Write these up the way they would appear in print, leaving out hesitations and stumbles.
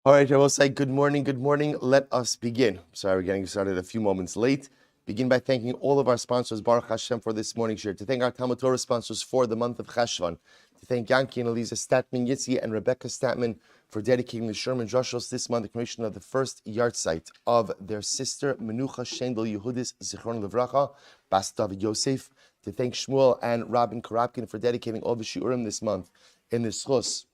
All right, I will say good morning, good morning. Let us begin. Sorry, we're getting started a few moments late. Begin by thanking all of our sponsors, Baruch Hashem, for this morning's share. To thank our Talmud Torah sponsors for the month of Cheshvan. To thank Yanki and Eliza Statman Yitzi and Rebecca Statman for dedicating the Sherman Joshos this month, the commission of the first yard site of their sister, Menucha Shendel Yehudis Zichron Levracha, Bas David Yosef. To thank Shmuel and Robin Karapkin for dedicating all the Shiurim this month in the Schus,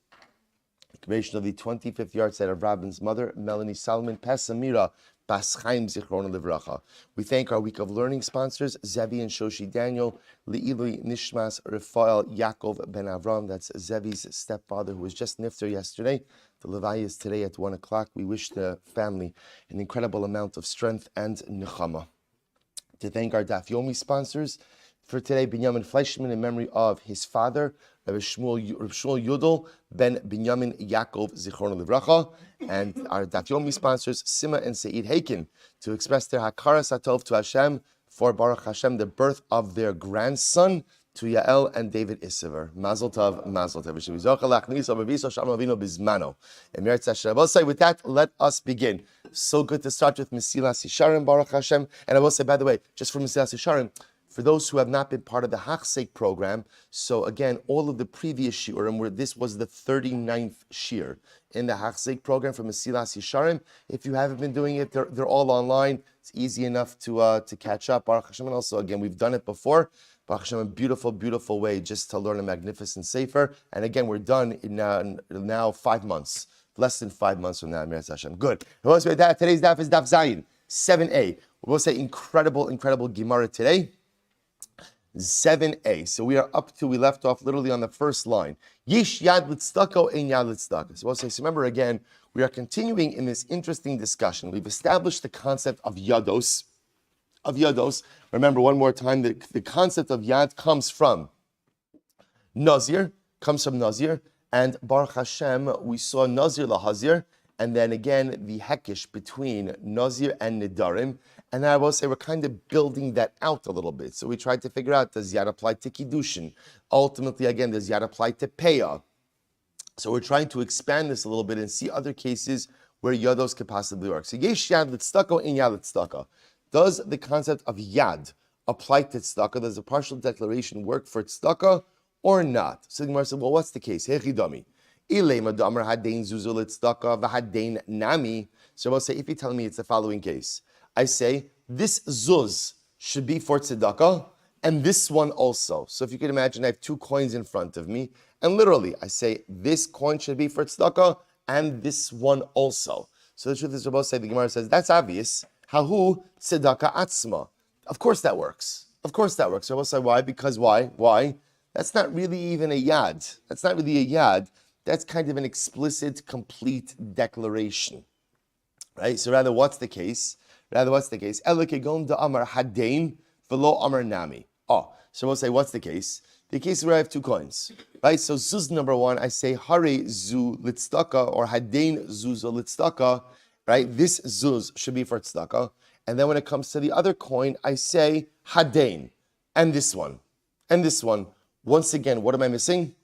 the creation of the 25th yard site of Rabin's mother, Melanie Salman Pesamira, Bas Chaim Zichron Livracha. We thank our week of learning sponsors, Zevi and Shoshi Daniel, Le'ilui Nishmas Rafael Yaakov Ben Avram. That's Zevi's stepfather who was just nifter yesterday. The Levi is today at 1 o'clock. We wish the family an incredible amount of strength and nechama. To thank our Daf Yomi sponsors for today, Binyamin Fleischman in memory of his father, Rabbi Shmuel Yudel ben Binyamin Yaakov Zichron Livracha, and our Daf Yomi sponsors, Sima and Seid Hakin, to express their Hakara Satov to Hashem for Baruch Hashem, the birth of their grandson, to Yael and David Isaver. Mazel Tov, Mazel Tov. With that, let us begin. So good to start with Mesilas Yesharim, Baruch Hashem. And I will say, by the way, just for Mesilas Yesharim, for those who have not been part of the Hachsek program, so again, all of the previous shiurim, where this was the 39th shiur in the Hachsek program for Mesilas Yesharim. If you haven't been doing it, they're all online. It's easy enough to catch up. Baruch Hashem. And also, again, we've done it before. Baruch Hashem, a beautiful, beautiful way just to learn a magnificent sefer. And again, we're done in now 5 months. Less than 5 months from now, Miraz Hashem. Good. Today's daf is daf Zayin, 7a. We'll say incredible, incredible Gemara today. 7a. So we left off literally on the first line. Yish yad l'tzedakah ein yad l'tzedakah. So we'll say, so remember again, we are continuing in this interesting discussion. We've established the concept of yados. Remember one more time, the concept of yad comes from Nazir, and Baruch Hashem, we saw Nazir lahazir, and then again the hekish between Nazir and Nedarim. And I will say we're kind of building that out a little bit. So we tried to figure out, does yad apply to kiddushin? Ultimately, again, does yad apply to peah? So we're trying to expand this a little bit and see other cases where yados could possibly work. So yesh yad l'tzedakah in yad l'tzedakah. Does the concept of yad apply to tzedakah? Does a partial declaration work for tzedakah or not? So the Gemara said, well, what's the case? Hechidami. Ilema damar hadein zuzu l'tzedakah v'hadein nami. So I'll say, if you're telling me it's the following case, I say, this zuz should be for tzedakah, and this one also. So if you can imagine, I have 2 coins in front of me, and literally, I say, this coin should be for tzedakah, and this one also. So the truth is, Rabbi say, the Gemara says, that's obvious. Hahu tzedakah atzma. Of course that works. So Rabbi say, why? Because why? That's not really even a yad. That's kind of an explicit, complete declaration. Right? So rather, what's the case? Elakegon da amar hadein velo amar nami. Oh, so we'll say, what's the case? The case where I have 2 coins, right? So zuz number 1, I say hare zu litzdaka or hadein zuzo litzdaka, right? This zuz should be for tzedakah. And then when it comes to the other coin, I say hadein, and this one. Once again, what am I missing?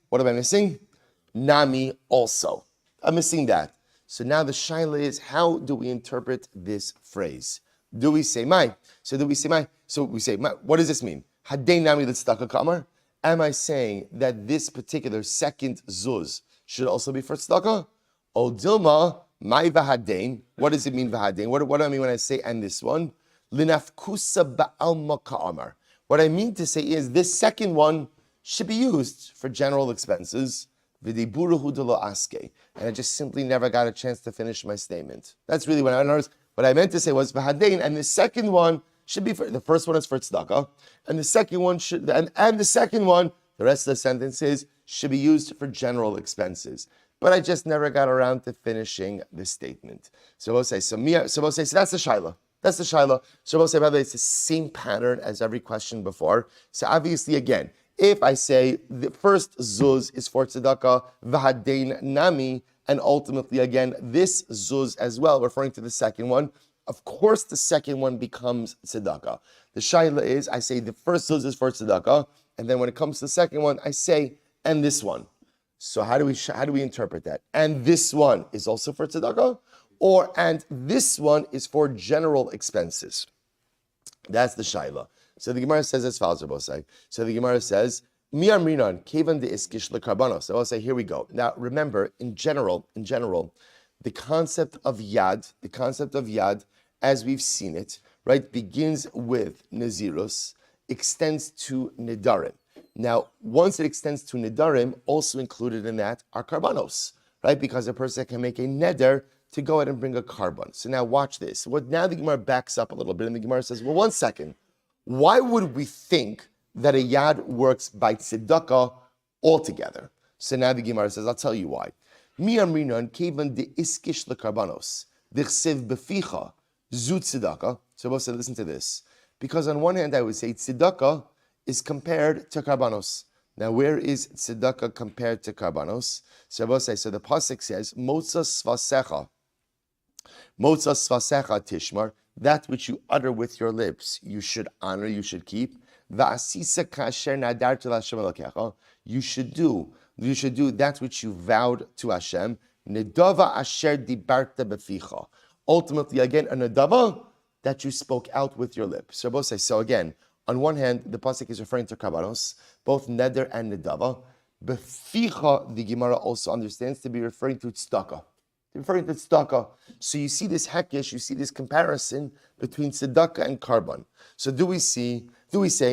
Nami also. I'm missing that. So now the shaila is, how do we interpret this phrase? Do we say mai? So we say, what does this mean? Hadein nami l'tzedakah kamar? Am I saying that this particular second zuz should also be for tzedakah? O dilma, mai v'hadein. What does it mean v'hadein? What do I mean when I say and this one? Linafkusa ba'alma ka'amar. What I mean to say is this second one should be used for general expenses. And I just simply never got a chance to finish my statement. That's really what I meant to say was v'hadein, and the second one should be for, the first one is for tzedakah, and the second one the rest of the sentences should be used for general expenses. But I just never got around to finishing the statement. So we'll say, so that's the shaila. So we'll say, by the way, it's the same pattern as every question before. So obviously, again, if I say the first zuz is for tzedakah, v'hadein nami, and ultimately, again, this zuz as well, referring to the second one, of course the second one becomes tzedakah. The shaila is, I say the first zuz is for tzedakah, and then when it comes to the second one, I say, and this one. So how do we interpret that? And this one is also for tzedakah, and this one is for general expenses. That's the shaila. So the Gemara says as follows, Rabosai. So the Gemara says, Mi amrinan kevan de iskish lekarbanos. So I'll say, here we go. Now remember, in general, the concept of yad, as we've seen it, right, begins with nazirus, extends to nedarim. Now, once it extends to nedarim, also included in that are karbanos, right? Because a person can make a neder to go ahead and bring a carbon. So now watch this. Now the Gemara backs up a little bit, and the Gemara says, well, 1 second. Why would we think that a yad works by tzedakah altogether? So now the Gemara says, I'll tell you why. Mi amrinan kevan de iskish lekarbanos dichsev beficha zu tzedakah. So both said, listen to this. Because on one hand, I would say tzedakah is compared to karbanos. Now, where is tzedakah compared to karbanos? So the pasuk says, Motzas svasecha tishmar, that which you utter with your lips, you should honor, you should keep. Va'asisa kasher nadartu l'Hashem elokecha, you should do that which you vowed to Hashem. Nedava asher dibarta beficha. Ultimately, again, a nedava that you spoke out with your lips. So again, on one hand, the pasuk is referring to karbanos, both neder and nedava. Beficha, the Gemara also understands to be referring to tzedakah. So you see this hekesh, you see this comparison between tzedakah and karban. So do we say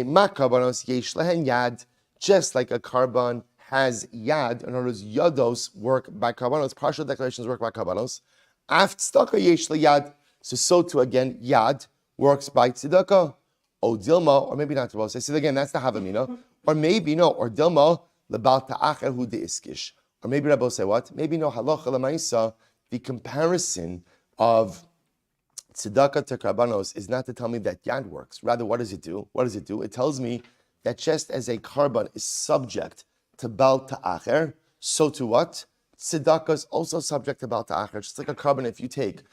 ma karbanos yesh lehen yad, just like a karban has yad, in other words, yados work by karbanos, partial declarations work by karbanos. Af tzedakah yesh yad. So too again, yad works by tzedakah. O dilma, or maybe not to both. I said again, that's the havamina. Or maybe no, or dilma lebal ta'acher hu deiskish. Or maybe Rabbi say what? Maybe no halacha lemaisa. The comparison of tzedakah to karbanos is not to tell me that yad works. Rather, what does it do? It tells me that just as a karban is subject to bal ta'acher, so to what? Tzedakah is also subject to bal ta'acher. Just like a karban, if you take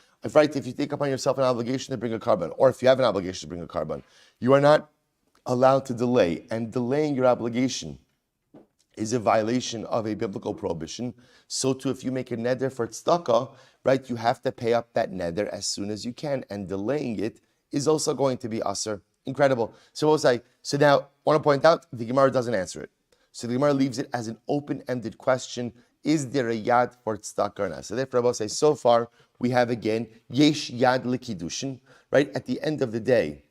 upon yourself an obligation to bring a carbon, or if you have an obligation to bring a carbon, you are not allowed to delay. And delaying your obligation is a violation of a biblical prohibition. So too, if you make a neder for tzedakah, right, you have to pay up that neder as soon as you can. And delaying it is also going to be asr. Incredible. So now, I want to point out, the Gemara doesn't answer it. So the Gemara leaves it as an open-ended question. Is there a yad for tzedakah or not? So therefore, I will say, so far, we have again, yesh yad likidushin, right? At the end of the day,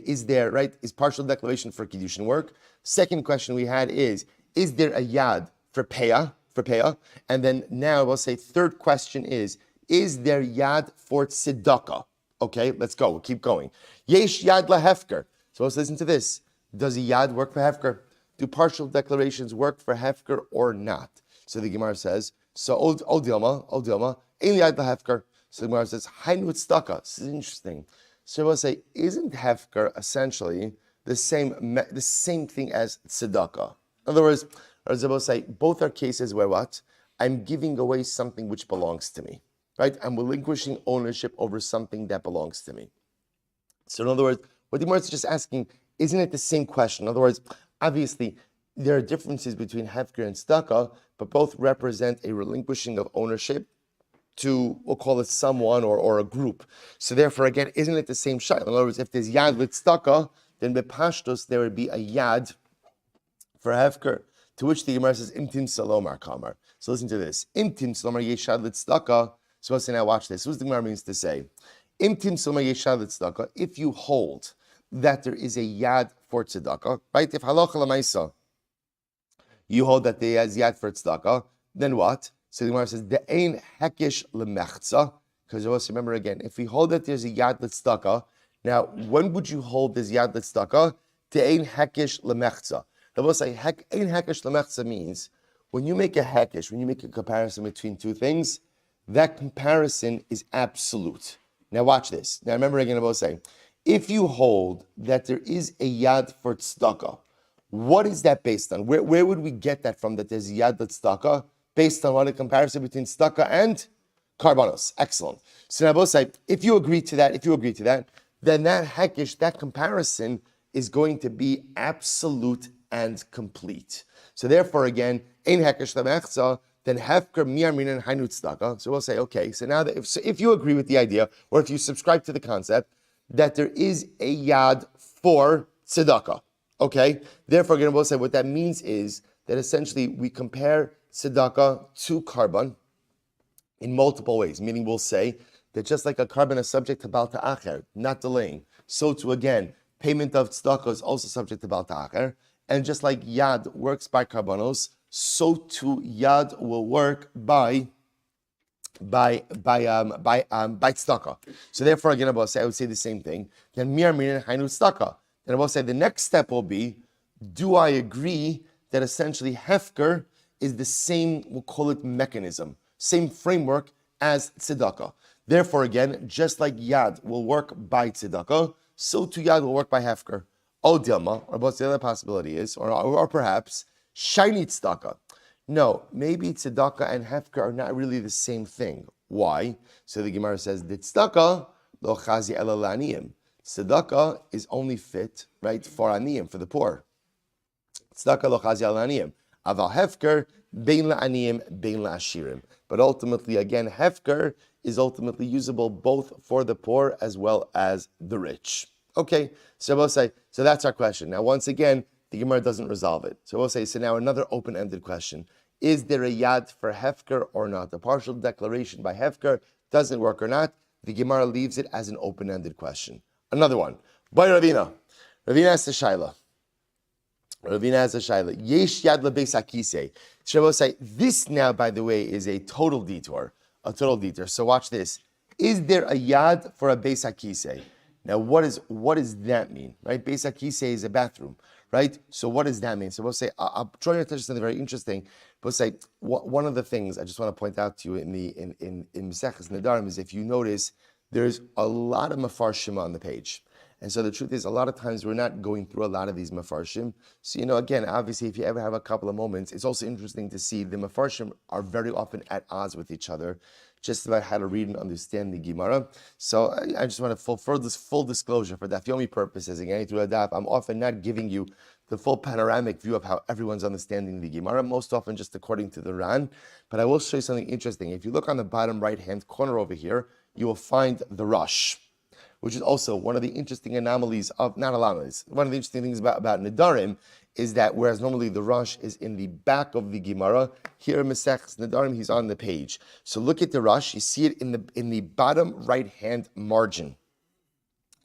is partial declaration for kiddushin work? Second question we had is there a yad for peah? And then now I will say, third question is there yad for tzedakah? Okay, let's go. We'll keep going. Yesh yad lahefker. So let's listen to this. Does a yad work for hefker? Do partial declarations work for hefker or not? So the Gemara says, so Ol Dilma, ein yad lahefker. So the Gemara says, hainu tzedakah. This is interesting. So I will say, isn't hefker essentially the same thing as tzedakah? In other words, as I will say, both are cases where what? I'm giving away something which belongs to me, right? I'm relinquishing ownership over something that belongs to me. So in other words, what the Gemara is just asking, isn't it the same question? In other words, obviously, there are differences between hefker and tzedakah, but both represent a relinquishing of ownership to, we'll call it someone or a group. So therefore, again, isn't it the same shayla? In other words, if there's yad with tzedakah, then bepashtos there would be a yad for hefker. To which the Gemara says, Imtim Salomar Kamar. So listen to this. Imtim Salomar Yeshad Litzdaka. So let's say now watch this. What does the Gemara means to say? Imtim Salomar Yeshad Litzdaka. If you hold that there is a yad for tzedakah, right? If halacha lemaisa, you hold that there is yad for tzedakah, then what? So the Gemara says, De'ein hekish lemechza. Because also remember again, if we hold that there's a yad l'tzedakah, now when would you hold this yad l'tzedakah? De'ein hekish lemechza. I will say, ein hekesh lemechza means when you make a hekesh, when you make a comparison between two things, that comparison is absolute. Now watch this. Now remember again, I will say, if you hold that there is a yad for tzedakah, what is that based on? Where would we get that from? That there's yad tzedakah based on what a comparison between tzedakah and karbanos. Excellent. So now I will say, if you agree to that, then that hekesh, that comparison is going to be absolute and complete. So therefore, again, ein heker shlemechza, then hefker miarmin hainu tzedakah. So we'll say, okay, so now that if you agree with the idea, or if you subscribe to the concept that there is a yad for tzedakah, okay, therefore, again, we'll say what that means is that essentially we compare tzedakah to carbon in multiple ways, meaning we'll say that just like a carbon is subject to bal ta'acher, not delaying, so too again, payment of tzedakah is also subject to bal ta'acher, and just like yad works by carbonos, so too yad will work by tzedakah. So therefore, again, I would say the same thing. Then mir min hainu tzedakah. Then I will say the next step will be, do I agree that essentially hefker is the same, we'll call it mechanism, same framework as tzedakah. Therefore, again, just like yad will work by tzedakah, so too yad will work by hefker. O dilma, or what's the other possibility is, or perhaps shiny tzedakah. No, maybe tzedakah and hefker are not really the same thing. Why? So the Gemara says, the tzedakah lo chazi ela la'aniyim. Tzedakah is only fit, right, for aniyim, for the poor. Tzedakah lo chazi ela la'aniyim. Aval hefker, bein la'aniyim, bein la'ashirim. But ultimately, again, hefker is ultimately usable both for the poor as well as the rich. Okay, so we'll say, so that's our question. Now, once again, the Gemara doesn't resolve it. So we'll say, so now another open-ended question. Is there a yad for hefker or not? The partial declaration by hefker doesn't work or not. The Gemara leaves it as an open-ended question. Another one. By Ravina. Ravina asks the Shaila. Yesh yad lebeis hakisei. So we'll say, this now, by the way, is a total detour. So watch this. Is there a yad for a beis hakisei? Now, what does that mean, right? Beis hakisei is a bathroom, right? So what does that mean? So we'll say, I'll draw your attention to something very interesting. We'll say, one of the things I just want to point out to you in Maseches Nedarim is, if you notice, there's a lot of mafarshim on the page. And so the truth is, a lot of times we're not going through a lot of these mafarshim. So, again, obviously, if you ever have a couple of moments, it's also interesting to see the mafarshim are very often at odds with each other, just about how to read and understand the Gemara. So I just want to for this full disclosure, for Daf Yomi purposes, again, through a Daf, I'm often not giving you the full panoramic view of how everyone's understanding the Gemara, most often just according to the Ran. But I will show you something interesting. If you look on the bottom right-hand corner over here, you will find the Rush, which is also one of the interesting anomalies of, not anomalies, one of the interesting things about Nedarim is that whereas normally the Rush is in the back of the Gemara, here in Maseches Nedarim, he's on the page. So look at the Rush, you see it in the bottom right-hand margin.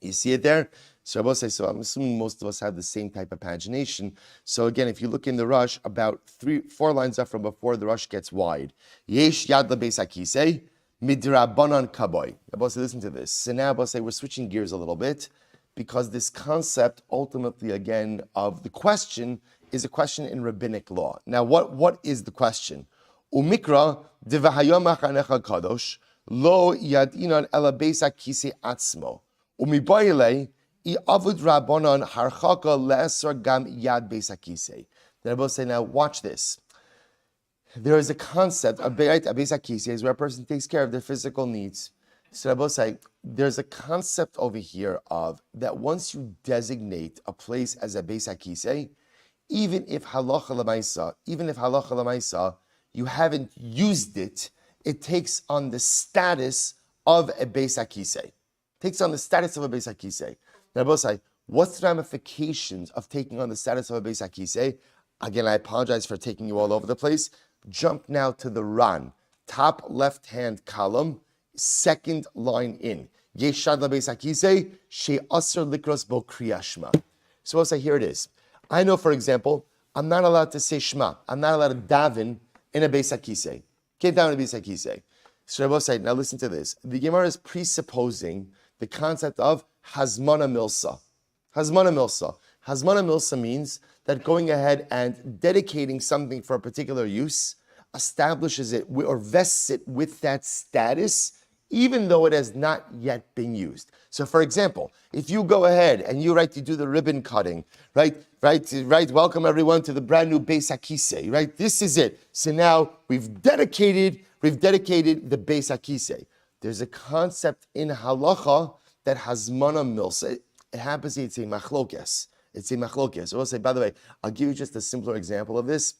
You see it there? So I will say, so I'm assuming most of us have the same type of pagination. So again, if you look in the Rush, about 4 lines up from before, the Rush gets wide. Yesh yad lebeis hakisei, midrabanan kaboy. I will say, listen to this. So now I will say, we're switching gears a little bit, because this concept, ultimately, again, of the question is a question in rabbinic law. Now, what is the question? Umikra devahayom achanecha kadosh lo yadinan ela beis hakisei atzmo umibayile I avud rabbanon harchaka le'esar gam yad beis hakisei. Then I will say, now watch this. There is a concept, a beis hakisei is where a person takes care of their physical needs. So I will say, there's a concept over here of that once you designate a place as a beis hakisei, even if halacha l'maisa, you haven't used it, it takes on the status of a beis hakisei. Takes on the status of a beis hakisei. Now I will say, what's the ramifications of taking on the status of a beis hakisei? Again, I apologize for taking you all over the place. Jump now to the Ran, top left-hand column, second line in. Yeshad lebeis hakisei she'aser likros bo kriyas shema. So I'll say, here it is. I know, for example, I'm not allowed to say Shema. I'm not allowed to daven in a beis hakisei. Can't daven in a beis hakisei. So I will say, now listen to this. The Gemara is presupposing the concept of hazmana milsa. Hazmana milsa. Hazmana milsa means that going ahead and dedicating something for a particular use establishes it or vests it with that status, even though it has not yet been used. So, for example, if you go ahead and you do the ribbon cutting, right, welcome everyone to the brand new Beis HaKisei, right? This is it. So now we've dedicated the Beis HaKisei. There's a concept in halacha that hazmana milsa. It happens to be a machlokes. It's a machlokes. So we'll say, by the way, I'll give you just a simpler example of this,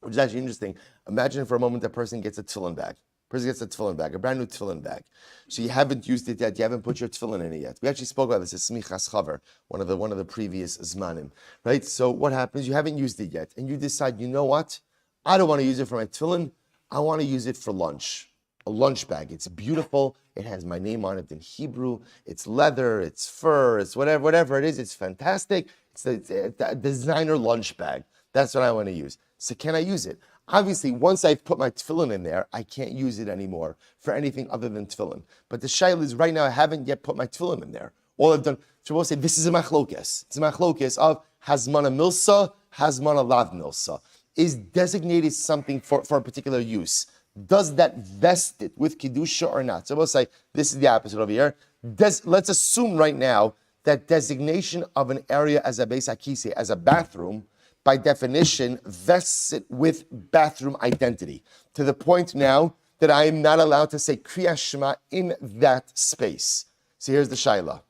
which is actually interesting. Imagine for a moment a person gets a tefillin bag. Person gets a tefillin bag, a brand new tefillin bag. So you haven't used it yet. You haven't put your tefillin in it yet. We actually spoke about this as smichas chaver, one of the previous zmanim, right? So what happens? You haven't used it yet, and you decide, you know what? I don't want to use it for my tefillin. I want to use it for lunch. A lunch bag. It's beautiful. It has my name on it in Hebrew. It's leather. It's fur. It's whatever it is. It's fantastic. It's a designer lunch bag. That's what I want to use. So can I use it? Obviously, once I've put my tefillin in there, I can't use it anymore for anything other than tefillin. But the shayla is right now, I haven't yet put my tefillin in there. All I've done, so we'll say, this is a machlokes. It's a machlokes of hazmana milsa, hazmana lav milsa. Is designated something for a particular use. Does that vest it with kedusha or not? So we'll say, this is the opposite over here. Let's assume right now that designation of an area as a beis hakise, as a bathroom, by definition, vests it with bathroom identity, to the point now that I am not allowed to say Kriyas Shema in that space. So here's the shayla.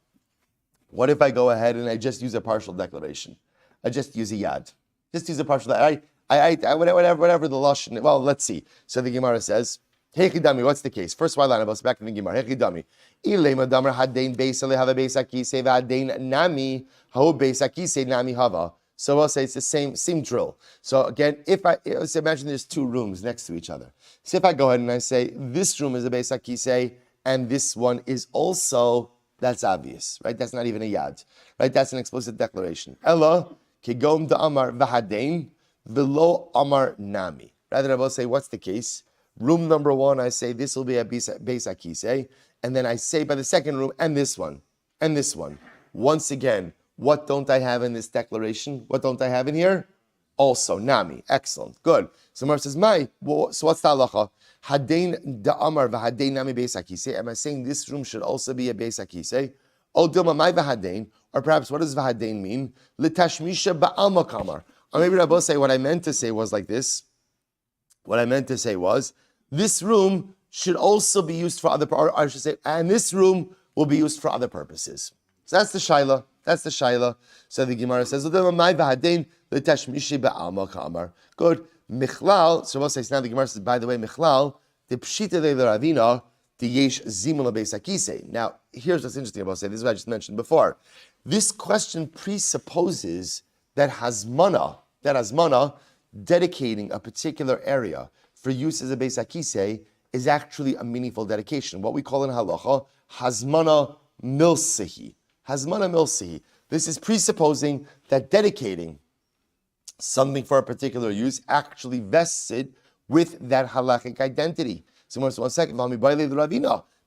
What if I go ahead and I just use a partial declaration? I just use a yad. Just use a partial, whatever the lashon. Well, let's see. So the Gemara says, Hechidami, what's the case? First while I was back in the Gemara. Hechidami. Ilema damar hadein beis hava beis hakise v'hadein nami hau beis hakise nami hava. So I'll say it's the same drill. So again, let's imagine there's two rooms next to each other. So if I go ahead and I say, this room is a beis hakise, and this one is also, that's obvious, right? That's not even a yad, right? That's an explicit declaration. Ella, kigom da amar v'hadein, v'lo amar nami. Rather, I will say, what's the case? Room number one, I say, this will be a beis hakise, and then I say by the second room, and this one, and this one. Once again, what don't I have in this declaration? What don't I have in here? Also, nami. Excellent. Good. So Mar says, so what's the halacha? Hadein da'amar v'hadein nami beis hakise. Am I saying this room should also be a beis hakise? O dilma mai v'hadein. Or perhaps what does v'hadein mean? L'tashmisha ba'al makamar. Or maybe Rabbi say what I meant to say was like this. What I meant to say was, this room should also be used for other, or I should say, and this room will be used for other purposes. So that's the shayla. That's the shayla. So the Gemara says, good. Michlal, so we'll say, now the Gemara says, by the way, Michlal, the pshita de ravina, the yesh zimul beis hakise. Now, here's what's interesting about say. This is what I just mentioned before. This question presupposes that hazmana, dedicating a particular area for use as a beis hakise, is actually a meaningful dedication. What we call in halacha, hazmana milsehi. Hazmana milsehi. This is presupposing that dedicating something for a particular use actually vests it with that halachic identity. So one second, but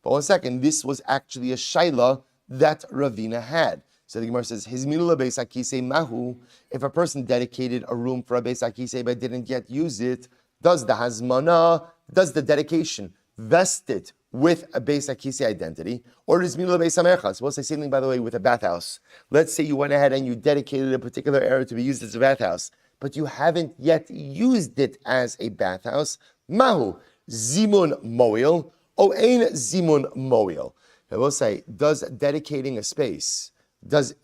one second, this was actually a shayla that Ravina had. So the Gemara says, his minula beis hakise mahu. If a person dedicated a room for a beis hakise but didn't yet use it, does the dedication vest it with a beis hakise identity, or is minula beis hamerchas? We'll say same thing, by the way, with a bathhouse. Let's say you went ahead and you dedicated a particular area to be used as a bathhouse, but you haven't yet used it as a bathhouse. Mahu zimun moil o ein zimun moil. I will say, does dedicating a space vest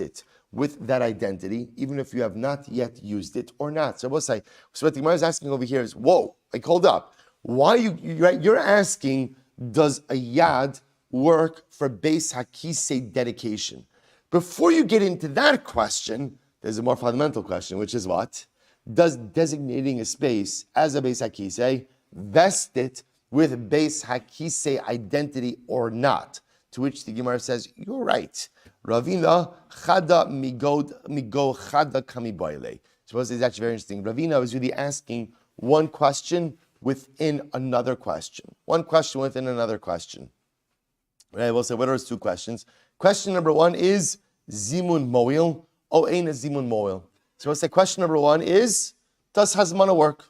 it with that identity, even if you have not yet used it or not? So we'll say, so what the Gemara is asking over here is, whoa, like hold up. Why you're asking, does a yad work for beis hakise dedication? Before you get into that question, there's a more fundamental question, which is what? Does designating a space as a beis hakise vest it with beis hakise identity or not? To which the Gemara says, you're right. Ravina chada migo chada kami boile. Suppose it's actually very interesting. Ravina was really asking one question within another question. One question within another question. Right, we'll say, what are those two questions? Question number one is, zimun moil, o ein zimun moil. So we'll say, question number one is, does hazmana work?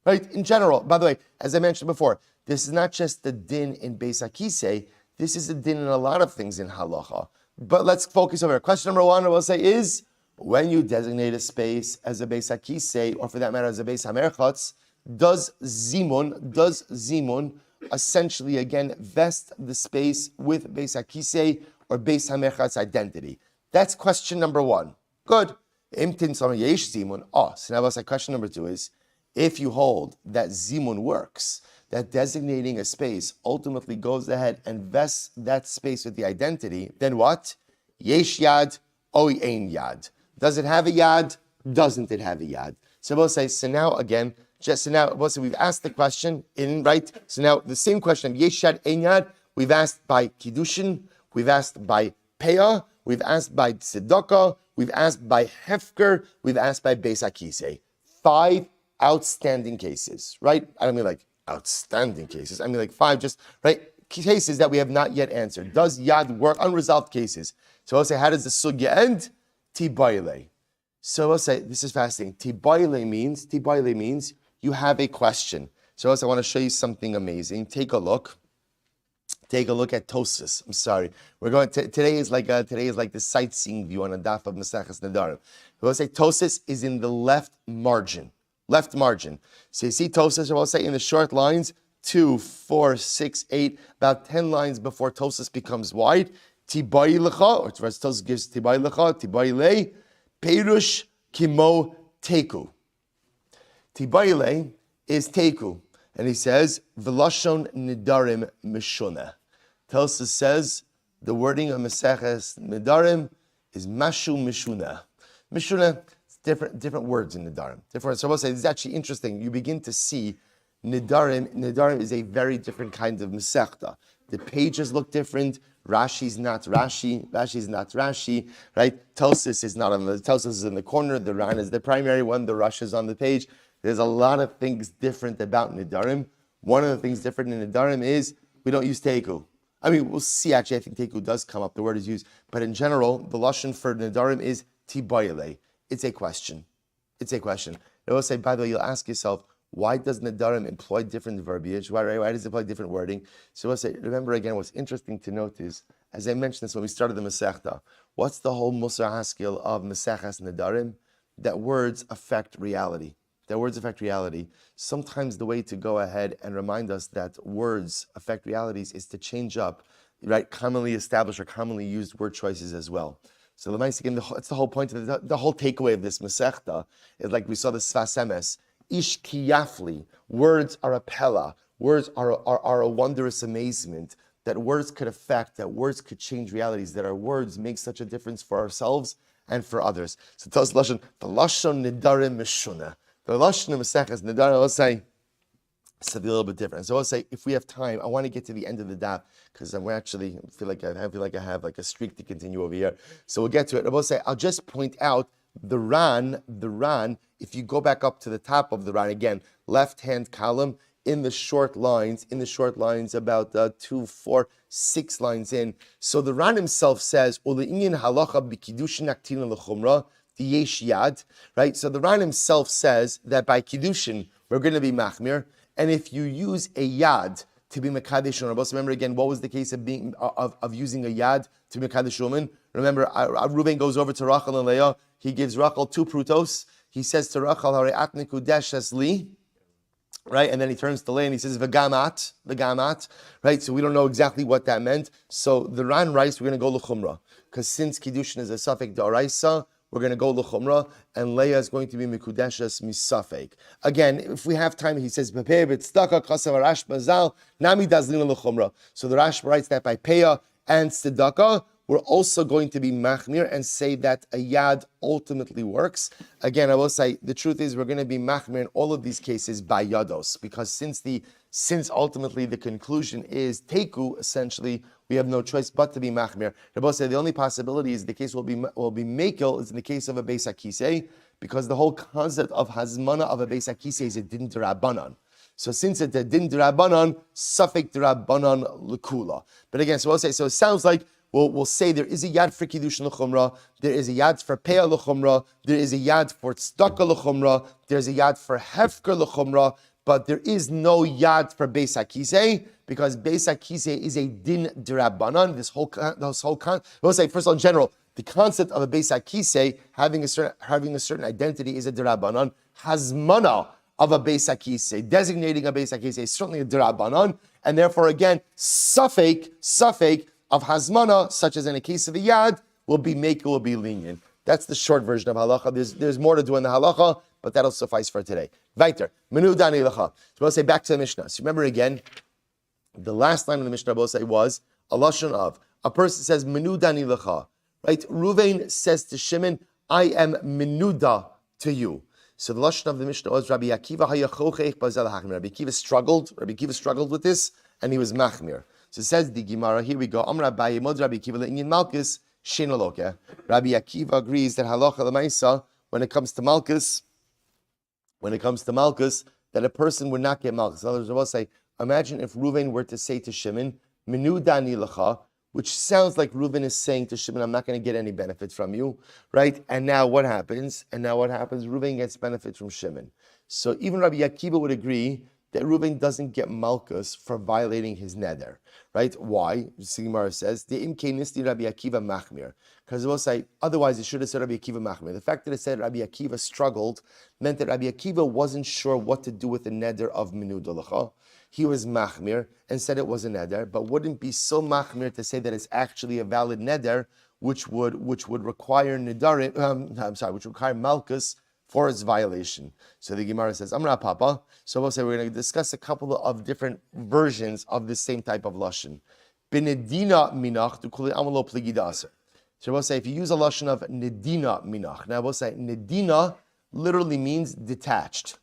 Right, in general. By the way, as I mentioned before, this is not just the din in beis hakise, this is a din in a lot of things in halacha. But let's focus over here. Question number one, I will say, is, when you designate a space as a beis hakise, or for that matter, as a beis hamerchatz, does zimun essentially again vest the space with beis hakise or beis hamerchatz identity? That's question number one. Good. Imtin sama yesh zimun. So now question number two is, if you hold that zimun works, that designating a space ultimately goes ahead and vests that space with the identity, then what? Yesh yad, o ein yad. Does it have a yad? Doesn't it have a yad? So we'll say, so now again, we've asked the question right? So now the same question of yesh yad, ein yad, we've asked by kiddushin, we've asked by peah, we've asked by tzedakah, we've asked by hefker, we've asked by beis hakisei. 5 outstanding cases, right? I don't mean like outstanding cases. I mean like 5 just, right? Cases that we have not yet answered. Does yad work? Unresolved cases. So I'll say, how does the sugya end? Tibayle. So I'll say, this is fascinating. Tibayle means you have a question. So I want to show you something amazing. Take a look at Tosfos. I'm sorry. We're going today is like the sightseeing view on a daf of Maseches Nedarim. We'll say Tosfos is in the left margin. So you see Tosfos, we'll say in the short lines, 2, 4, 6, 8, about 10 lines before Tosfos becomes wide. Tibai lecha, or Tosfos gives Tibai lecha, Tibai le, Perush kimo teku. Tibai le is teku. And he says, V'lashon Nedarim mishuneh. Tosfos says, the wording of Maseches Nedarim is mashu mishuneh. Mishuneh, different words in Nedarim. So I will say, this is actually interesting. You begin to see Nedarim is a very different kind of Masechta. The pages look different. Rashi's not Rashi, right? Tosfos is in the corner, the Ran is the primary one, the Rush is on the page. There's a lot of things different about Nedarim. One of the things different in Nedarim is we don't use Teku. I mean, we'll see actually, I think Teku does come up, the word is used, but in general, the Lashon for Nedarim is Tibayele. It's a question. I will say, by the way, you'll ask yourself, why does Nedarim employ different verbiage? Why does it employ different wording? So I'll say, remember again, what's interesting to note is, as I mentioned this when we started the Masechta, what's the whole Musar Haskell of Maseches Nedarim? That words affect reality. Sometimes the way to go ahead and remind us that words affect realities is to change up, right, commonly established or commonly used word choices as well. So it's the whole point of the whole takeaway of this Masechta is like we saw the Sfas Emes. Ish kiyafli, words are a pella, words are a wondrous amazement, that words could affect, that words could change realities, that our words make such a difference for ourselves and for others. So tell us Lashon, the Lashon Nedarim Mishuneh. The Lashon of Maseches Nedarim, I'll say, something a little bit different. So I'll say, if we have time, I want to get to the end of the daf, because I feel like I have like a streak to continue over here. So we'll get to it. I will say, I'll just point out the Ran, if you go back up to the top of the Ran, again, left-hand column, in the short lines, about 2, 4, 6 lines in. So the Ran himself says, Ule'inyan halacha b'kiddushin aktina l'chumra, the yesh yad, right? So the Ran himself says that by kiddushin, we're going to be machmir, and if you use a yad to be mekadesh on Rabbos, remember again, what was the case of using a yad to be mekadesh woman? Remember, Reuven goes over to Rachel and Leah. He gives Rachel 2 prutos. He says to Rachel, "Hare'at nekudesh es li," right? And then he turns to Leah and he says, "V'gamat," right? So we don't know exactly what that meant. So the Ran writes, we're going to go l'chumra, because since kiddushin is a suffix d'oraisa, we're going to go l'chumra, and Leah is going to be mikudeshes misafek. Again, if we have time, he says, "Bepei b'tzedakah kasav arash bazal nami dazlina l'chumra." So the Rash writes that by peah and tzedakah, we're also going to be machmir and say that a yad ultimately works. Again, I will say the truth is we're going to be machmir in all of these cases by yados, because since ultimately the conclusion is teku, essentially we have no choice but to be machmir. Rabbi said the only possibility is the case will be mekel is in the case of a beis hakisei, because the whole concept of hazmana of a beis hakisei is a din d'Rabbanan. So since it's a din d'Rabbanan, suffik d'Rabbanan l'kula. But again, so I'll say, so it sounds like we'll say there is a yad for kiddushin l'chumra, there is a yad for peah l'chumra, there is a yad for tzedakah l'chumra, there's a yad for hefker l'chumra, but there is no yad for beis hakisei, because beis hakisei is a din d'Rabbanan. We'll say first of all, in general, the concept of a beis hakisei having a certain identity is a d'Rabbanan. Hazmana of a beis hakisei, designating a beis hakisei, is certainly a d'Rabbanan, and therefore again, suffix of hazmana, such as in a case of a yad, will be lenient. That's the short version of halacha. There's more to do in the halacha, but that'll suffice for today. Weiter. Menu dani lecha. So we'll say back to the Mishnah. So remember again, the last line of the Mishnah we'll say was a lashon of. A person says menu dani lecha. Right? Ruvain says to Shimon, I am menuda to you. So the lashon of the Mishnah was Rabbi Akiva hayachochech bazal hachmir. Rabbi Akiva struggled with this, and he was machmir. So it says the Gemara. Here we go. Amra bayimod Rabbi Akiva le'inyin malchus shenaloke. Rabbi Akiva agrees that halacha l'maisa when it comes to malchus, that a person would not get malchus. In other words, I will say, imagine if Reuven were to say to Shimon, menu dani lecha, which sounds like Reuven is saying to Shimon, I'm not going to get any benefit from you, right? And now what happens? Reuven gets benefit from Shimon. So even Rabbi Akiva would agree that Reuven doesn't get malchus for violating his neder, right? Why? Sigmar says, the imkenisti Rabbi Akiva machmir. Because it will say, otherwise it should have said Rabbi Akiva machmir. The fact that it said Rabbi Akiva struggled meant that Rabbi Akiva wasn't sure what to do with the neder of menu dalacha. He was machmir and said it was a neder, but wouldn't be so machmir to say that it's actually a valid neder, which would require nedarim. Which would require malchus for its violation. So the Gemara says, Amra Papa. So we'll say we're going to discuss a couple of different versions of this same type of lashon. Benedina minach to kuli amalo pligidaser. So we'll say if you use a lashon of nedina minach. Now we'll say nedina literally means detached.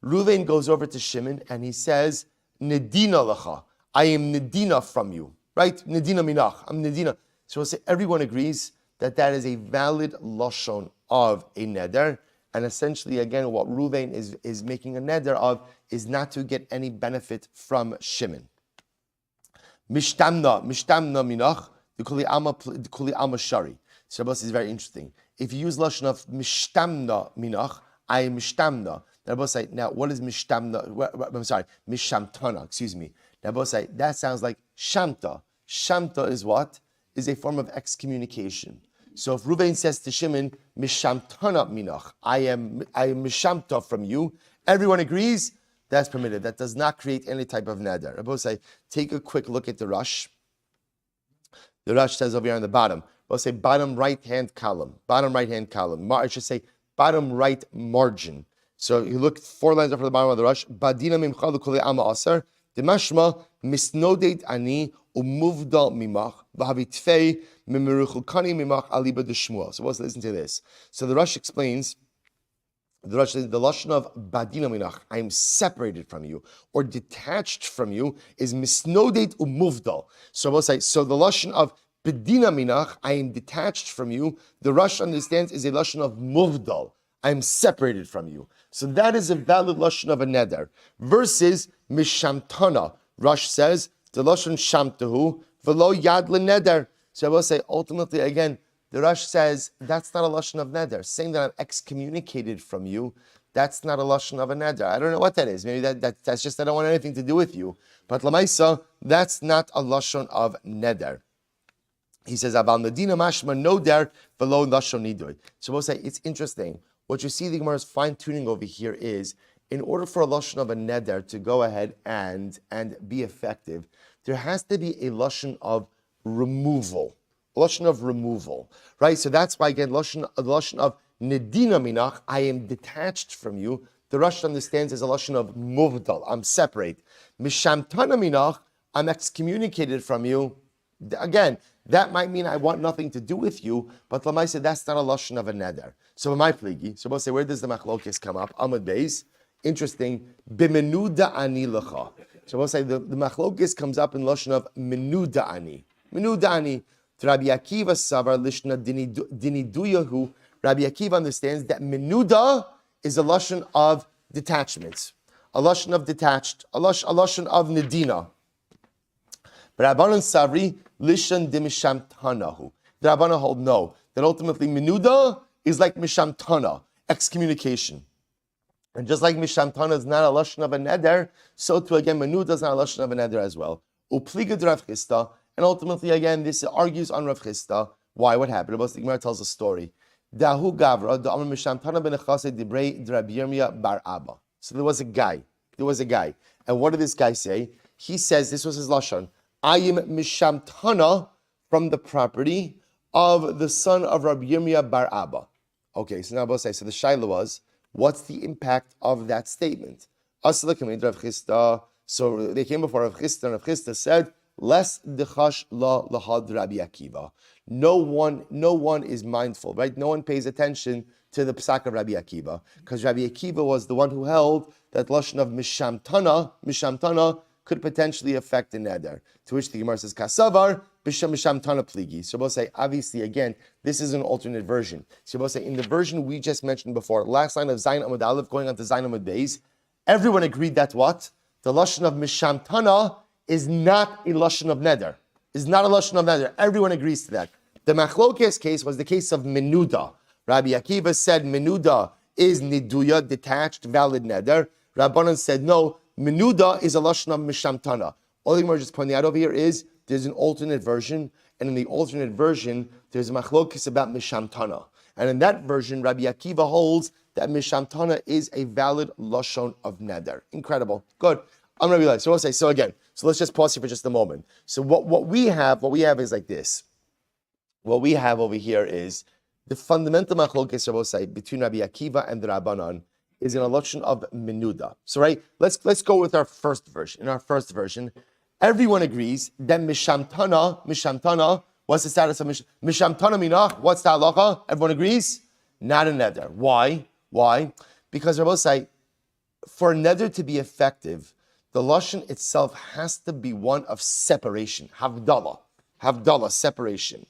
Reuven goes over to Shimon and he says, Nedina lecha. I am Nedina from you. Right? Nedina minach. I'm Nedina. So we'll say everyone agrees that is a valid lashon of a neder, and essentially, again, what Reuven is making a neder of is not to get any benefit from Shimon. Mishtamna minach, the kuli ama shari. So this is very interesting. If you use lashon of mishtamna minach, I am mishtamna. Now both say, now what is mishtamna? I'm sorry, mishamtana. Excuse me. Now both say that sounds like shamta. Shamta is what? Is a form of excommunication. So if Reuven says to Shimon, mishamtana minach, I am mishamta from you, everyone agrees that's permitted. That does not create any type of neder. Rabbi say, take a quick look at the Rush. The Rush says over here on the bottom. We'll say bottom right hand column. I should say bottom right margin. So you look 4 lines up from the bottom of the Rush. Badina mimcha l'kolei ama aser. Demashma misnodet ani umuvdal mimach v'havitfei mimeruchukani mimach aliba d'shmuel. So let's listen to this. So the Rush explains. The Rush says the lashon of badina minach, I am separated from you or detached from you, is misnodet umuvdal. So we'll say so the lashon of badina minach, I am detached from you. The Rush understands is a lashon of muvdal. I am separated from you. So that is a valid lashon of a neder. Versus mishamtana. Rush says the lashon shamtahu v'lo yad leneder. So I will say ultimately again, the Rush says that's not a lashon of neder. Saying that I'm excommunicated from you, that's not a lashon of a neder. I don't know what that is. Maybe that's just I don't want anything to do with you. But lamaisa, that's not a lashon of neder. He says aval medina mashma noder v'lo lashon nidoy. So we'll say it's interesting. What you see the Gemara's fine-tuning over here is, in order for a lashon of a neder to go ahead and be effective, there has to be a lashon of removal. Right? So that's why, again, the lashon of nedina minach, I am detached from you. The Rush understands as a lashon of muvdal, I'm separate. Mishamtana minach, I'm excommunicated from you. Again, that might mean I want nothing to do with you, but Lamaisa, that's not a lashon of a neder. So my pligi. So we'll say, where does the machlokes come up? Amud Beis. Interesting. Bimenuda ani lecha. So we'll say the machlokes comes up in lashon of menuda ani. Menuda ani. Rabbi Akiva savar lishna diniduyahu. Rabbi Akiva understands that menuda is a lashon of detachment, a lashon of detached, a lashon of nedina. But Rabbanan Savri, Lishan Dimishamtanahu. The Rabbanan hold no, that ultimately Menuda is like Mishamtana, excommunication. And just like Mishamtana is not a lashon of a neder, so too again Menuda is not a lashon of a neder as well. Upliga Rav Chisda, and ultimately again this argues on Rav Chisda. Why? What happened? The Gemara tells a story. Dahu Gavra, the Amr Mishamtana ben Echase Dibrei Rabbi Yirmiyah bar Abba. So there was a guy, and what did this guy say? He says this was his lashon. I am mishamtana from the property of the son of Rabbi Yirmiyah bar Abba. Okay, so now I'll say, so the shaila was, what's the impact of that statement? So they came before Rav Chisda, and Rav Chisda said, "Less dechash la lahad Rabbi Akiva." No one is mindful, right? No one pays attention to the psak of Rabbi Akiva, because Rabbi Akiva was the one who held that lashon of mishamtana could potentially affect the neder. To which the Gemara says, "Kasavar b'shem mishamtana pligi." So both say, obviously, again, this is an alternate version. So both say, in the version we just mentioned before, last line of Zayin Amud Aleph going on to Zayin Amud Beis, everyone agreed that what? The lashon of mishamtana is not a lashon of neder. Is not a lashon of neder. Everyone agrees to that. The machlokes case was the case of menuda. Rabbi Akiva said menuda is niduya, detached, valid neder. Rabbanan said no, menuda is a lashon of mishamtana. All the Gemara just pointing out over here is there's an alternate version, and in the alternate version there's a machlokes about mishamtana. And in that version, Rabbi Akiva holds that mishamtana is a valid lashon of neder. Incredible. Good. I'm Rabbi Lai. So we'll say, so again, so let's just pause here for just a moment. So what we have is like this. What we have over here is the fundamental machlokes Rabbi say between Rabbi Akiva and the Rabbanan is in a lashon of menuda. So right, let's go with our first version. In our first version, everyone agrees that mishamtana. What's the status of mishamtana minach? What's the halacha? Everyone agrees? Not a neder. Why? Because Rabbi say, for a neder to be effective, the lashon itself has to be one of separation, havdalah, separation.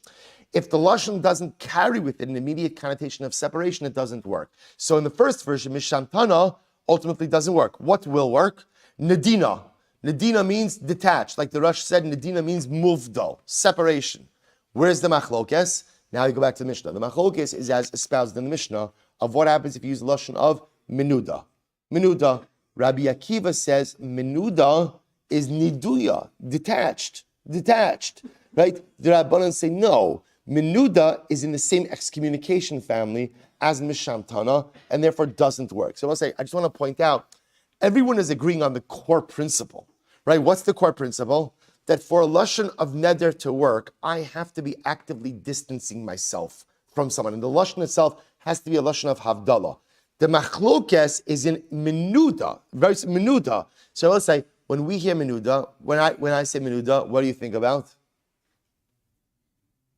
If the lashon doesn't carry with it an immediate connotation of separation, it doesn't work. So in the first version, mishamtana ultimately doesn't work. What will work? Nedina. Nedina means detached. Like the Rosh said, Nedina means muvdal, separation. Where's the machlokes? Now you go back to the Mishnah. The machlokes is as espoused in the Mishnah of what happens if you use the lashon of menuda. Menuda. Rabbi Akiva says menuda is niduya, detached, right? The Rabbanan say no. Menuda is in the same excommunication family as mishamtana, and therefore doesn't work. So I just want to point out, everyone is agreeing on the core principle, right? What's the core principle? That for a lashon of neder to work, I have to be actively distancing myself from someone, and the lashon itself has to be a lashon of havdalah. The machlokes is in menuda, verse menuda. So let's say when we hear menuda, when I say menuda, what do you think about?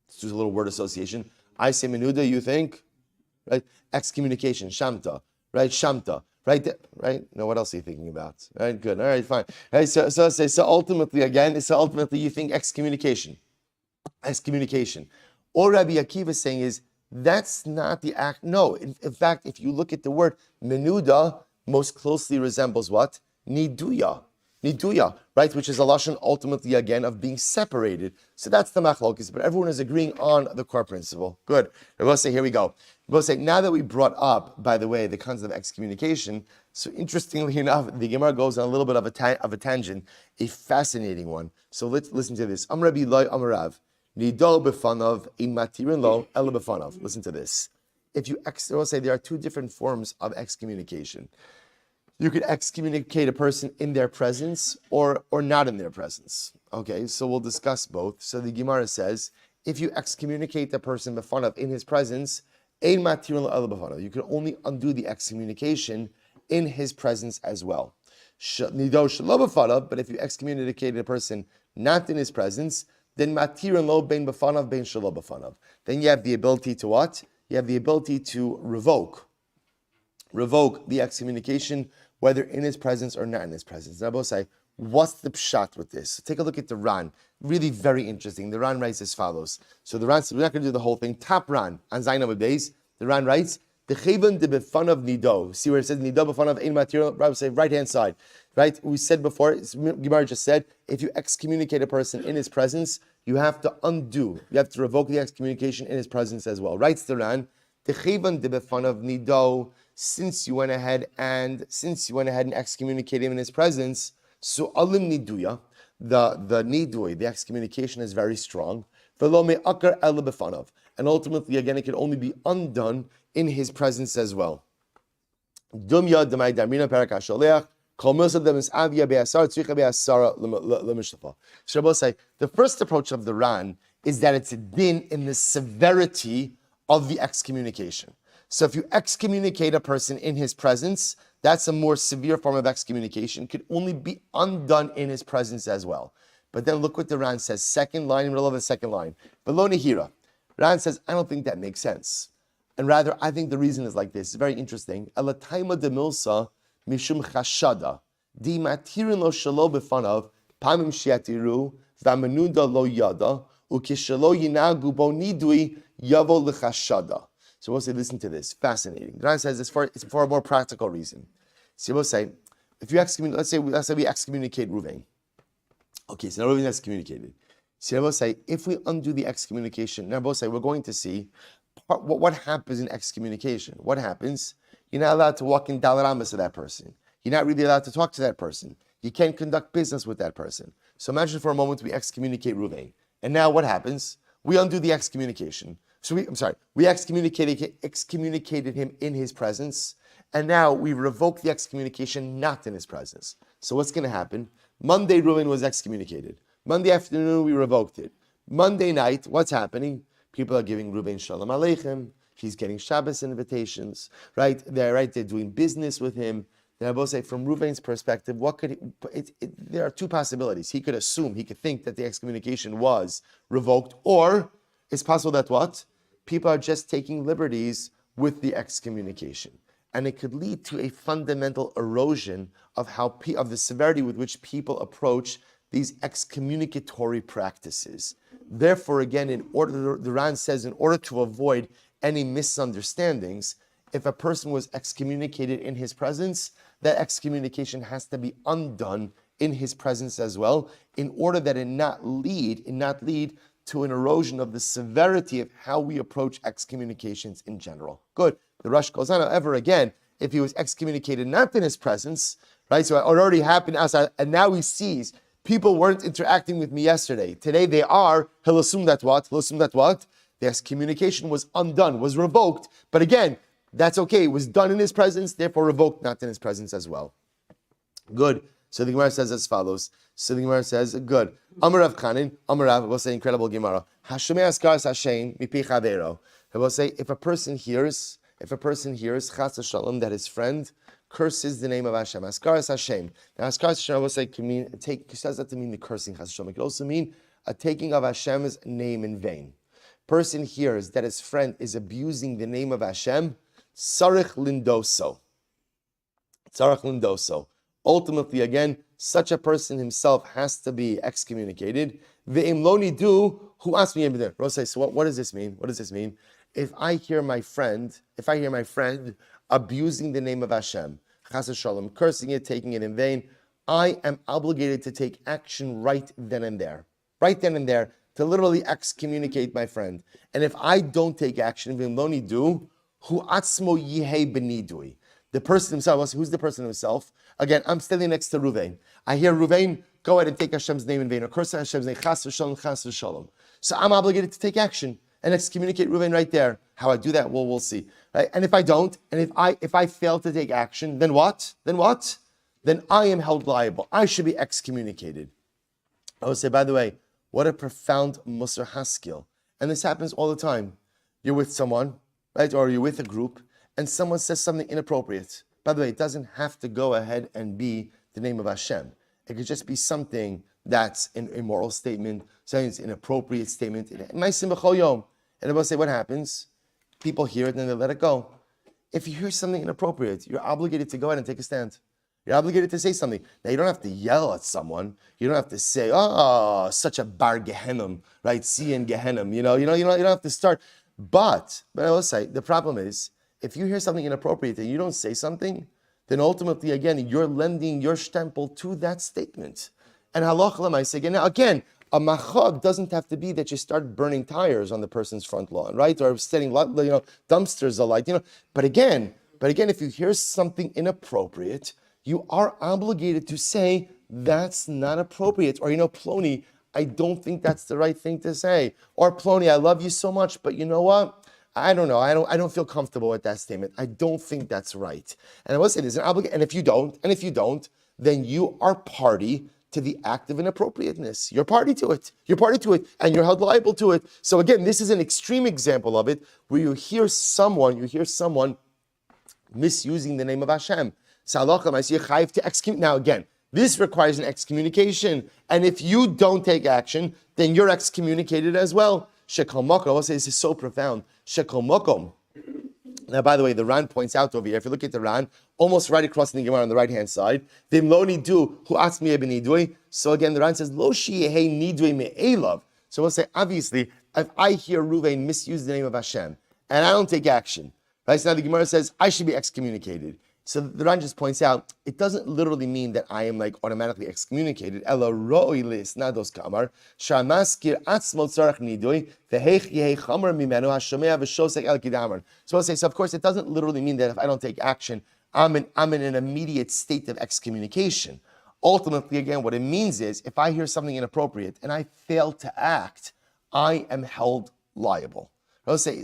It's just a little word association. I say menuda, you think, right? Excommunication, shamta, right? Shamta, right? Right? No, what else are you thinking about? Right? Good. All right, fine. Right? So ultimately, you think excommunication. All Rabbi Akiva is saying is, that's not the act. No, in fact, if you look at the word menuda, most closely resembles what? Niduya, right? Which is a lashon ultimately again of being separated. So that's the machlokes. But everyone is agreeing on the core principle. Good. We'll say, here we go. We'll say, now that we brought up, by the way, the concept of excommunication. So interestingly enough, the Gemara goes on a little bit of a tangent, a fascinating one. So let's listen to this. Am Rabbi Loi Amarav. Nidol b'fanav in matirin lo ela b'fanav. Listen to this. If you will say there are two different forms of excommunication. You could excommunicate a person in their presence or not in their presence. Okay, so we'll discuss both. So the Gemara says, if you excommunicate the person b'fanav in his presence, ein matirin lo ela b'fanav. You can only undo the excommunication in his presence as well. Nidol shelo b'fanav. But if you excommunicated a person not in his presence, then matirin lo bein b'fanav bein shelo b'fanav. Then you have the ability to what? You have the ability to revoke the excommunication, whether in his presence or not in his presence. Now, both say, what's the pshat with this? So take a look at the Ran. Really very interesting. The Ran writes as follows. So the Ran, so we're not going to do the whole thing. Top Ran on Zayin Amud Beis. The Ran writes, the chevan de b'fanav nido. See where it says nido b'fanav ein matirin. Rabbi say right hand side. Right? We said before, Gemara just said, if you excommunicate a person in his presence, you have to undo. You have to revoke the excommunication in his presence as well. Writes the Ran, Techivan de befanav nido. Since you went ahead and excommunicated him in his presence, so alim niduya, the nidui, the excommunication is very strong. V'lo me'akar ela befanav, and ultimately again it can only be undone in his presence as well. Dumya demai damrina perak hasholeach. So Rabbi say, the first approach of the Ran is that it's a din in the severity of the excommunication. So if you excommunicate a person in his presence, that's a more severe form of excommunication. Could only be undone in his presence as well. But then look what the Ran says, second line, in the middle of the second line. Below Nehira, Ran says, I don't think that makes sense. And rather, I think the reason is like this. It's very interesting. Elataima de milsa mishum chashada di matirin lo shalo befanav pamim shiatiru v'amenuda lo yada ukishalo yinagu bo nidui yavo lechashada. So we'll say, listen to this. Fascinating. The Ran says it's for a more practical reason. So we'll say, if you let's say we excommunicate Ruvain. Okay, so now Ruvain is excommunicated. So we'll say, if we undo the excommunication, now we'll say we're going to see what happens in excommunication. What happens? You're not allowed to walk in dalaramas to that person. You're not really allowed to talk to that person. You can't conduct business with that person. So imagine for a moment we excommunicate Ruvain. And now what happens? We undo the excommunication. So we excommunicated him in his presence, and now we revoke the excommunication not in his presence. So what's going to happen? Monday, Reuven was excommunicated. Monday afternoon, we revoked it. Monday night, what's happening? People are giving Reuven Shalom Aleichem. He's getting Shabbos invitations, right? They're doing business with him. And I will say, from Reuven's perspective, there are two possibilities. He could think that the excommunication was revoked, or it's possible that what? People are just taking liberties with the excommunication. And it could lead to a fundamental erosion of the severity with which people approach these excommunicatory practices. Therefore, again, the Ran says, in order to avoid any misunderstandings, if a person was excommunicated in his presence, that excommunication has to be undone in his presence as well, in order that it not lead to an erosion of the severity of how we approach excommunications in general. Good. The Rush goes on. However, again, if he was excommunicated not in his presence, right? So it already happened outside, and now he sees people weren't interacting with me yesterday. Today they are. He'll assume that what? The excommunication was undone, was revoked. But again, that's okay. It was done in his presence, therefore revoked not in his presence as well. Good. So the Gemara says as follows. So the Gemara says, good. Amar Rav Chanin, Amar Rav, we'll say incredible Gemara. Hashomei askaras Hashem mipi chavero. We'll say if a person hears chas shalom that his friend curses the name of Hashem. Askaras Hashem. Now askaras Hashem, we'll say says that to mean the cursing chas shalom. It could also mean a taking of Hashem's name in vain. Person hears that his friend is abusing the name of Hashem. Sarich lindoso. Ultimately, again, such a person himself has to be excommunicated. Ve'im lo nidu, who asked me there? Rosai, so what does this mean? What does this mean? If I hear my friend abusing the name of Hashem, chas shalom, cursing it, taking it in vain, I am obligated to take action right then and there, to literally excommunicate my friend. And if I don't take action, ve'im lo nidu, hu atzmo yihei benidui. The person himself, who's the person himself? Again, I'm standing next to Ruvain. I hear Ruvain, go ahead and take Hashem's name in vain, or curse Hashem's name, chas v'shalom. So I'm obligated to take action and excommunicate Ruvain right there. How I do that, well, we'll see. Right? And if I don't, and if I fail to take action, then what? Then I am held liable. I should be excommunicated. I would say, by the way, what a profound Musar Haskell. And this happens all the time. You're with someone, right? Or you're with a group, and someone says something inappropriate. By the way, it doesn't have to go ahead and be the name of Hashem. It could just be something that's an immoral statement, something that's an inappropriate statement. And I will say, what happens? People hear it and then they let it go. If you hear something inappropriate, you're obligated to go ahead and take a stand. You're obligated to say something. Now, you don't have to yell at someone. You don't have to say, oh, such a bar Gehenim, right? See in Gehenim. You don't have to start. But I will say, the problem is, if you hear something inappropriate and you don't say something, then ultimately, again, you're lending your stempel to that statement. And halacha l'maaseh, again, a machag doesn't have to be that you start burning tires on the person's front lawn, right? Or setting dumpsters alight, But again, if you hear something inappropriate, you are obligated to say that's not appropriate. Or Ploni, I don't think that's the right thing to say. Or Ploni, I love you so much, but you know what? I don't know. I don't feel comfortable with that statement. I don't think that's right. And I will say there's an obligation. And if you don't, then you are party to the act of inappropriateness. You're party to it. You're party to it, and you're held liable to it. So again, this is an extreme example of it, where you hear someone misusing the name of Hashem. To excommunicate. Now again, this requires an excommunication, and if you don't take action, then you're excommunicated as well. Shekol Mokom, I will say this is so profound. Shekol Mokom. Now, by the way, the Ran points out over here, if you look at the Ran, almost right across the Gemara on the right-hand side, Vimlo nidu hu atzmi nidui. So again, the Ran says, Lo shiyehei nidui me'elav. So we'll say, obviously, if I hear Ruvain misuse the name of Hashem, and I don't take action, right? So now the Gemara says, I should be excommunicated. So the Ran just points out, it doesn't literally mean that I am like automatically excommunicated. Ela ro'i le'isnados kamar, shamaskir atzmo tzarach nidui, v'heich yehei chamer mimenu hashomea v'shosek el kidamar. So I'll say, so of course it doesn't literally mean that if I don't take action, I'm in an immediate state of excommunication. Ultimately, again, what it means is, if I hear something inappropriate and I fail to act, I am held liable. I'll say,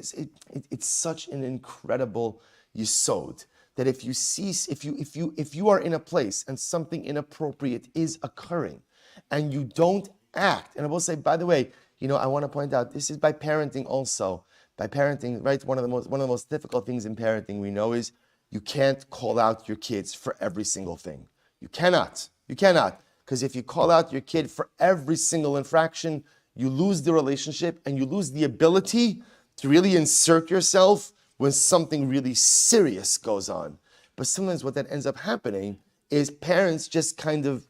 it's such an incredible yesod, that if you are in a place and something inappropriate is occurring and you don't act, and I will say, by the way, I want to point out, this is by parenting also. By parenting, right? One of the most difficult things in parenting we know is you can't call out your kids for every single thing. You cannot. Because if you call out your kid for every single infraction, you lose the relationship and you lose the ability to really insert yourself when something really serious goes on. But sometimes what that ends up happening is parents just kind of,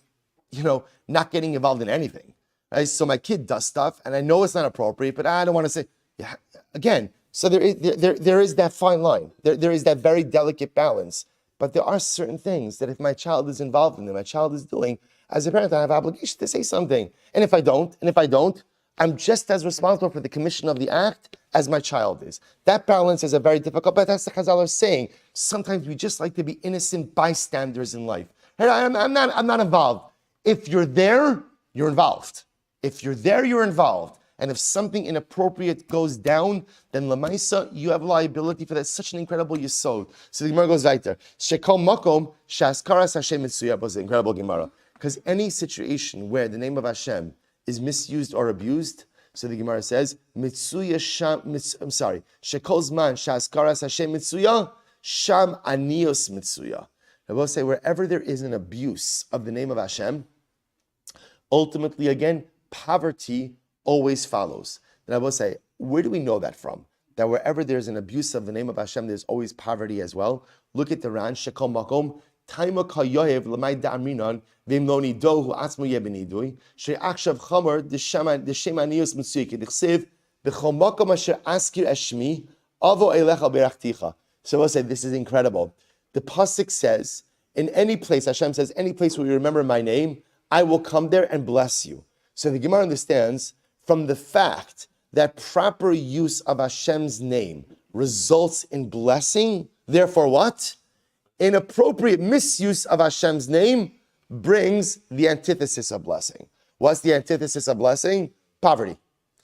not getting involved in anything. Right? So my kid does stuff, and I know it's not appropriate, but I don't want to say, yeah, again, so there is that fine line. There is that very delicate balance. But there are certain things that if my child is involved in, my child is doing, as a parent, I have an obligation to say something. And if I don't, I'm just as responsible for the commission of the act as my child is. That balance is a very difficult, but that's the Chazal are saying. Sometimes we just like to be innocent bystanders in life. Hey, I'm not involved. If you're there, you're involved. If you're there, you're involved. And if something inappropriate goes down, then Lamaisa, you have liability for that. Such an incredible yesod. So the Gemara goes right there. Shekol makom shaskaras Hashem mitzuya was the incredible Gemara. Because any situation where the name of Hashem is misused or abused, so the Gemara says, Mitsuya sham, Shekol zman shaskaras Hashem mitzuya, sham anios mitzuya. I will say, wherever there is an abuse of the name of Hashem, ultimately, again, poverty always follows. And I will say, where do we know that from? That wherever there's an abuse of the name of Hashem, there's always poverty as well. Look at the Ran, Shekol makom, Taima kayoyev l'may da'aminon, v'imloni dohu atzmo yebenidui, she'achshav chomer, d'shemaniyos mitzuyik, d'chsev, b'chol makom asher askir eshmi, avo elecha berachticha. So I will say, this is incredible. The pasuk says, in any place, Hashem says, any place where you remember my name, I will come there and bless you. So the Gemara understands from the fact that proper use of Hashem's name results in blessing, therefore what? Inappropriate misuse of Hashem's name brings the antithesis of blessing. What's the antithesis of blessing? Poverty.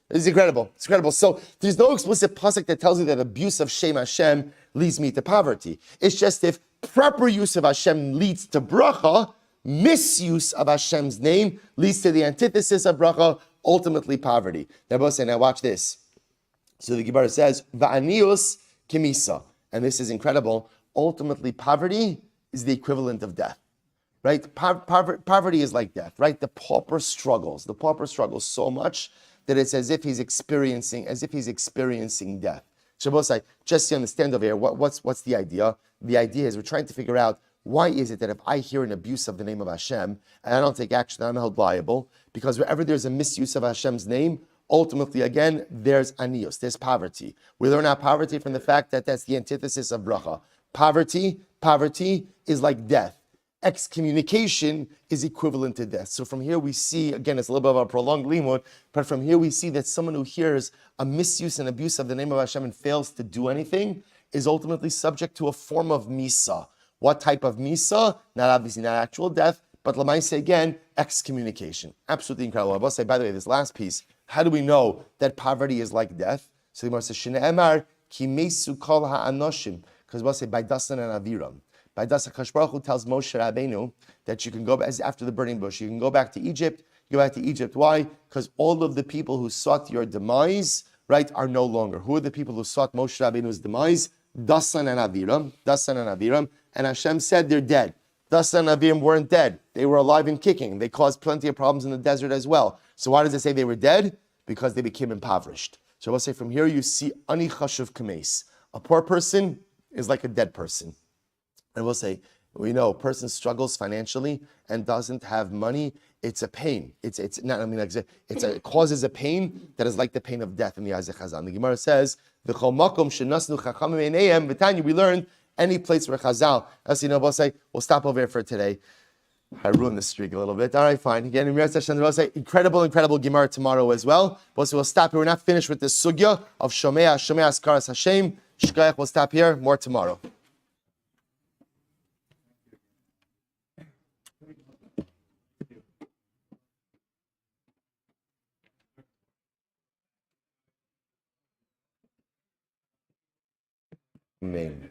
It's incredible. It's incredible. So there's no explicit pasuk that tells you that abuse of Shem Hashem leads me to poverty. It's just if proper use of Hashem leads to bracha, misuse of Hashem's name leads to the antithesis of bracha, ultimately poverty. They're both saying, now watch this. So the Gemara says, Va'anius kimisa. And this is incredible. Ultimately, poverty is the equivalent of death. Right? Poverty is like death, right? The pauper struggles so much that it's as if he's experiencing death. Shabbosai, just to understand over here, what's the idea? The idea is we're trying to figure out, why is it that if I hear an abuse of the name of Hashem and I don't take action, I'm held liable? Because wherever there's a misuse of Hashem's name, ultimately, again, there's anios, there's poverty. We learn our poverty from the fact that that's the antithesis of bracha. Poverty is like death. Excommunication is equivalent to death. So from here we see, again, it's a little bit of a prolonged limud, but from here we see that someone who hears a misuse and abuse of the name of Hashem and fails to do anything is ultimately subject to a form of misa. What type of misa? Not actual death, but lamaisa again, excommunication. Absolutely incredible. I will say, by the way, this last piece, how do we know that poverty is like death? So the Gemara says, Shne'emar ki mesu kol ha'anoshim, because we'll say by dasan and aviram. By Das HaKadosh Baruch Hu tells Moshe Rabbeinu that you can go back, as after the burning bush, you can go back to Egypt. Go back to Egypt. Why? Because all of the people who sought your demise, right, are no longer. Who are the people who sought Moshe Rabbeinu's demise? Dasan and Aviram. Dasan and Aviram. And Hashem said they're dead. Dasan and Aviram weren't dead. They were alive and kicking. They caused plenty of problems in the desert as well. So why does it say they were dead? Because they became impoverished. So we'll say from here you see ani chashuv kameis. A poor person is like a dead person. And we'll say, we know a person struggles financially and doesn't have money. It's a pain. It causes a pain that is like the pain of death in the eyes of Chazal. The Gemara says, "V'chol makom shenasnu chachamim einayim." V'tanya, we learned any place where Chazal. As you know, we'll say we'll stop over here for today. I ruined the streak a little bit. All right, fine. Again, we'll say incredible Gemara tomorrow as well. But we'll stop here. We're not finished with this sugya of Shomea Askaras Hashem. Shkayach. We'll stop here. More tomorrow. Amen.